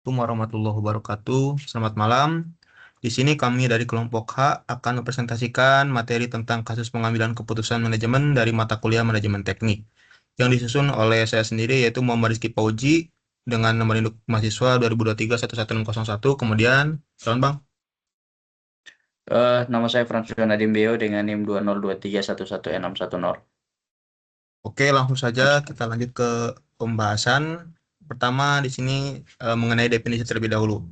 Assalamualaikum warahmatullahi wabarakatuh. Selamat malam. Di sini kami dari kelompok H akan mempresentasikan materi tentang kasus pengambilan keputusan manajemen dari mata kuliah manajemen teknik yang disusun oleh saya sendiri yaitu Muhammad Rizky Pauji dengan nomor induk mahasiswa 2023-11601. Kemudian, salam Bang. Nama saya Francisco Nadim Beo dengan NIM 2023111610. Oke, langsung saja kita lanjut ke pembahasan. Pertama di sini mengenai definisi terlebih dahulu.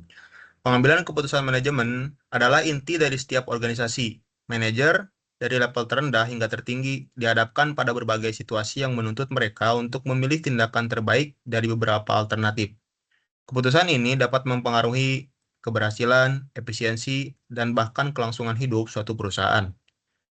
Pengambilan keputusan manajemen adalah inti dari setiap organisasi. Manajer dari level terendah hingga tertinggi dihadapkan pada berbagai situasi yang menuntut mereka untuk memilih tindakan terbaik dari beberapa alternatif. Keputusan ini dapat mempengaruhi keberhasilan, efisiensi, dan bahkan kelangsungan hidup suatu perusahaan.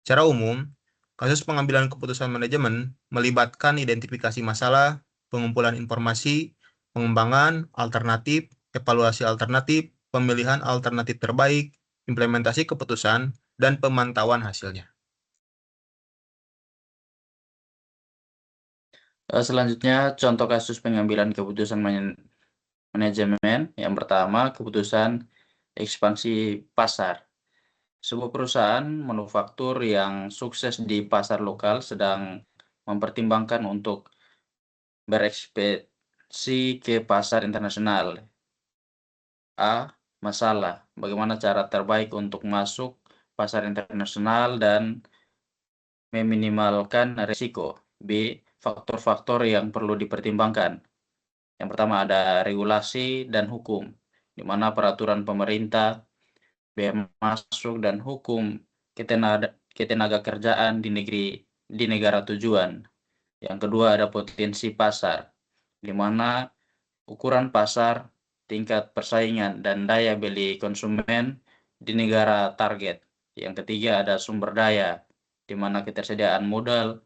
Secara umum, kasus pengambilan keputusan manajemen melibatkan identifikasi masalah, pengumpulan informasi, pengembangan alternatif, evaluasi alternatif, pemilihan alternatif terbaik, implementasi keputusan, dan pemantauan hasilnya. Selanjutnya, contoh kasus pengambilan keputusan manajemen. Yang pertama, keputusan ekspansi pasar. Sebuah perusahaan manufaktur yang sukses di pasar lokal sedang mempertimbangkan untuk berekspansi ke pasar internasional. Masalah. Bagaimana cara terbaik untuk masuk pasar internasional dan meminimalkan risiko. B. Faktor-faktor yang perlu dipertimbangkan. Yang pertama ada regulasi dan hukum, di mana peraturan pemerintah, biaya masuk dan hukum ketenaga kerjaan di negara tujuan. Yang kedua ada potensi pasar, di mana ukuran pasar, tingkat persaingan, dan daya beli konsumen di negara target. Yang ketiga ada sumber daya, di mana ketersediaan modal,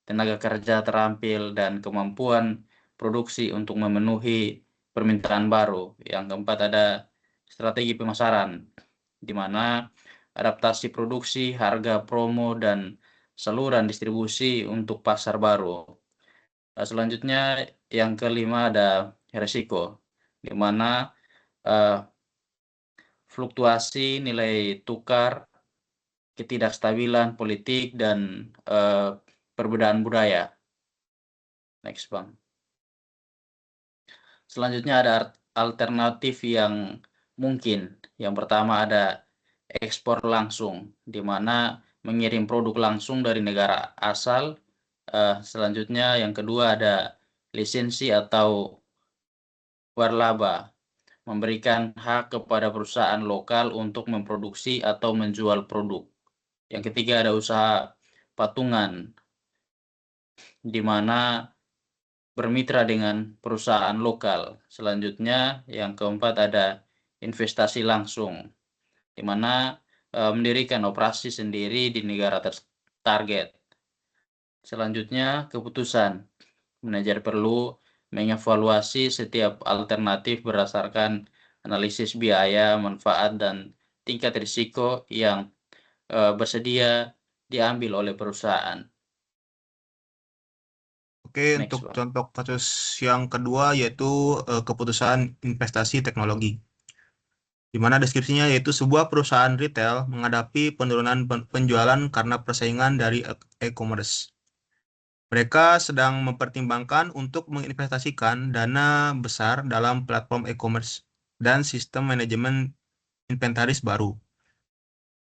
tenaga kerja terampil, dan kemampuan produksi untuk memenuhi permintaan baru. Yang keempat ada strategi pemasaran, di mana adaptasi produksi, harga promo, dan saluran distribusi untuk pasar baru. Selanjutnya yang kelima ada risiko, di mana uh, fluktuasi nilai tukar, ketidakstabilan politik, dan perbedaan budaya. Next, Bang. Selanjutnya ada alternatif yang mungkin. Yang pertama ada ekspor langsung, di mana mengirim produk langsung dari negara asal. Selanjutnya yang kedua ada lisensi atau warlaba, memberikan hak kepada perusahaan lokal untuk memproduksi atau menjual produk. Yang ketiga ada usaha patungan, di mana bermitra dengan perusahaan lokal. Selanjutnya yang keempat ada investasi langsung, di mana mendirikan operasi sendiri di negara target. Selanjutnya keputusan. Manajer perlu mengevaluasi setiap alternatif berdasarkan analisis biaya, manfaat, dan tingkat risiko yang bersedia diambil oleh perusahaan. Oke, untuk Next, Bang. contoh kasus yang kedua yaitu keputusan investasi teknologi, di mana deskripsinya yaitu sebuah perusahaan retail menghadapi penurunan penjualan karena persaingan dari e-commerce. Mereka sedang mempertimbangkan untuk menginvestasikan dana besar dalam platform e-commerce dan sistem manajemen inventaris baru.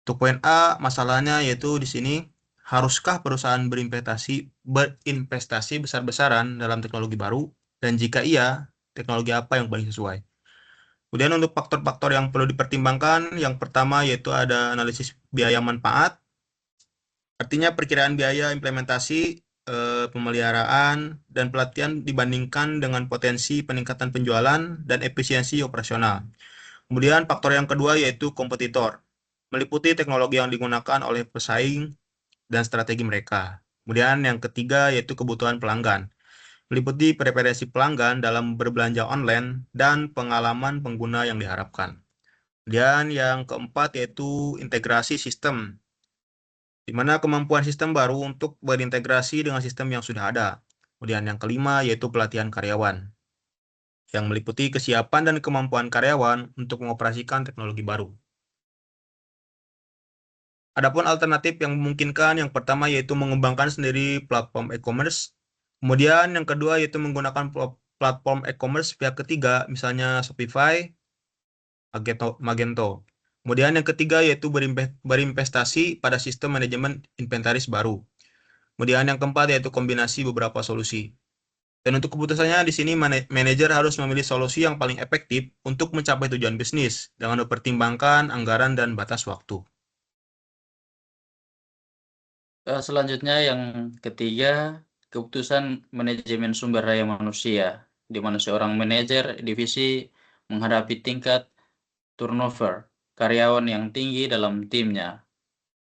Untuk poin A, masalahnya yaitu di sini, haruskah perusahaan berinvestasi besar-besaran dalam teknologi baru? Dan jika iya, teknologi apa yang paling sesuai? Kemudian untuk faktor-faktor yang perlu dipertimbangkan, yang pertama yaitu ada analisis biaya manfaat, artinya perkiraan biaya implementasi, pemeliharaan, dan pelatihan dibandingkan dengan potensi peningkatan penjualan dan efisiensi operasional. Kemudian faktor yang kedua yaitu kompetitor, meliputi teknologi yang digunakan oleh pesaing dan strategi mereka. Kemudian yang ketiga yaitu kebutuhan pelanggan, meliputi preferensi pelanggan dalam berbelanja online dan pengalaman pengguna yang diharapkan. Kemudian yang keempat yaitu integrasi sistem, di mana kemampuan sistem baru untuk berintegrasi dengan sistem yang sudah ada. Kemudian yang kelima yaitu pelatihan karyawan. yang meliputi kesiapan dan kemampuan karyawan untuk mengoperasikan teknologi baru. Adapun alternatif yang memungkinkan, yang pertama yaitu mengembangkan sendiri platform e-commerce. Kemudian yang kedua yaitu menggunakan platform e-commerce pihak ketiga, misalnya Shopify, Magento. Kemudian yang ketiga yaitu berinvestasi pada sistem manajemen inventaris baru. Kemudian yang keempat yaitu kombinasi beberapa solusi. Dan untuk keputusannya di sini manajer harus memilih solusi yang paling efektif untuk mencapai tujuan bisnis dengan mempertimbangkan anggaran dan batas waktu. Selanjutnya yang ketiga, keputusan manajemen sumber daya manusia, di mana seorang manajer divisi menghadapi tingkat turnover karyawan yang tinggi dalam timnya.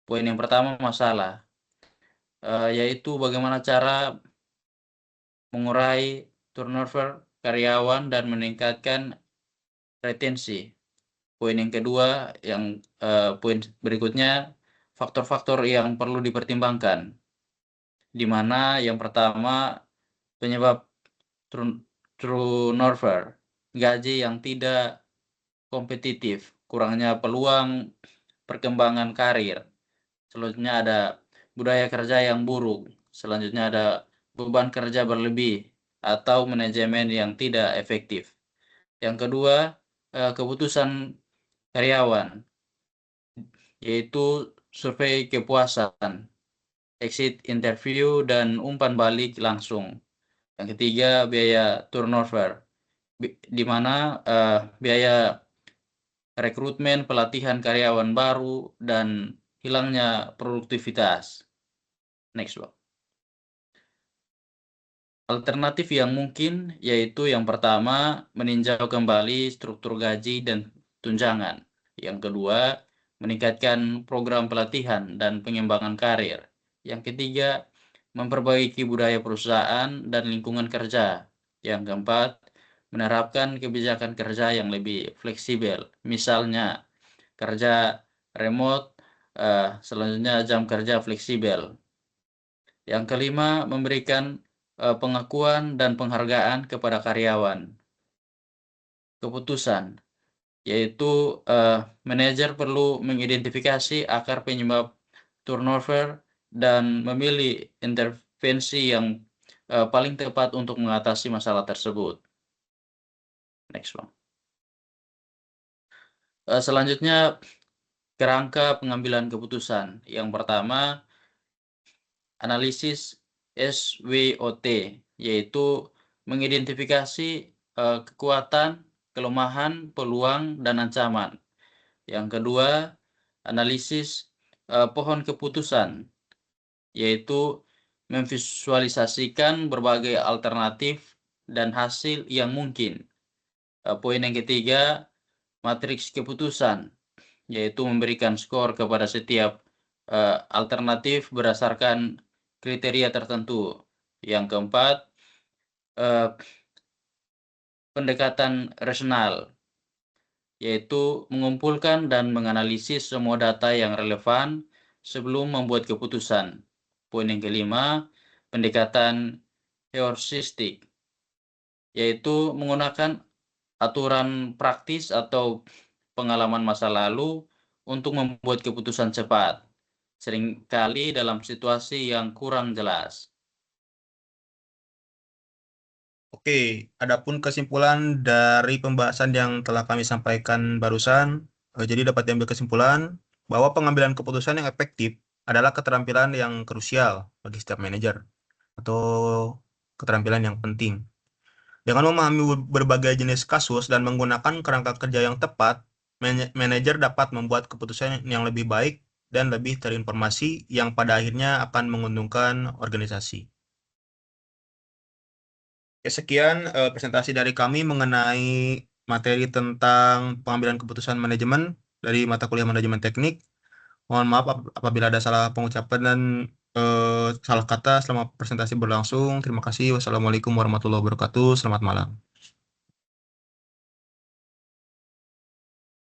Poin yang pertama masalah, yaitu bagaimana cara mengurai turnover karyawan dan meningkatkan retensi. Poin yang kedua, poin berikutnya, faktor-faktor yang perlu dipertimbangkan, di mana yang pertama penyebab turnover, gaji yang tidak kompetitif, kurangnya peluang perkembangan karir. Selanjutnya ada budaya kerja yang buruk. Selanjutnya ada beban kerja berlebih atau manajemen yang tidak efektif. Yang kedua, keputusan karyawan, yaitu survei kepuasan, exit interview, dan umpan balik langsung. Yang ketiga, biaya turnover, di mana biaya rekrutmen, pelatihan karyawan baru, dan hilangnya produktivitas. Next, Bang. Alternatif yang mungkin yaitu yang pertama, meninjau kembali struktur gaji dan tunjangan. Yang kedua, meningkatkan program pelatihan dan pengembangan karir. Yang ketiga, memperbaiki budaya perusahaan dan lingkungan kerja. Yang keempat, menerapkan kebijakan kerja yang lebih fleksibel. Misalnya, kerja remote, selanjutnya jam kerja fleksibel. Yang kelima, memberikan pengakuan dan penghargaan kepada karyawan. Keputusan, yaitu manajer perlu mengidentifikasi akar penyebab turnover dan memilih intervensi yang paling tepat untuk mengatasi masalah tersebut. Next, Bang. Selanjutnya, kerangka pengambilan keputusan. Yang pertama, analisis SWOT, yaitu mengidentifikasi kekuatan, kelemahan, peluang, dan ancaman. Yang kedua, analisis pohon keputusan, yaitu memvisualisasikan berbagai alternatif dan hasil yang mungkin. Poin yang ketiga, matriks keputusan, yaitu memberikan skor kepada setiap alternatif berdasarkan kriteria tertentu. Yang keempat, pendekatan rasional, yaitu mengumpulkan dan menganalisis semua data yang relevan sebelum membuat keputusan. Poin yang kelima, pendekatan heuristik, yaitu menggunakan aturan praktis atau pengalaman masa lalu untuk membuat keputusan cepat, seringkali dalam situasi yang kurang jelas. Oke, adapun kesimpulan dari pembahasan yang telah kami sampaikan barusan, jadi dapat diambil kesimpulan bahwa pengambilan keputusan yang efektif adalah keterampilan yang krusial bagi setiap manajer atau keterampilan yang penting. Dengan memahami berbagai jenis kasus dan menggunakan kerangka kerja yang tepat, manajer dapat membuat keputusan yang lebih baik dan lebih terinformasi yang pada akhirnya akan menguntungkan organisasi. Ya, sekian presentasi dari kami mengenai materi tentang pengambilan keputusan manajemen dari mata kuliah manajemen teknik. Mohon maaf apabila ada salah pengucapan dan salah kata selama presentasi berlangsung. Terima kasih. Wassalamualaikum warahmatullahi wabarakatuh. Selamat malam.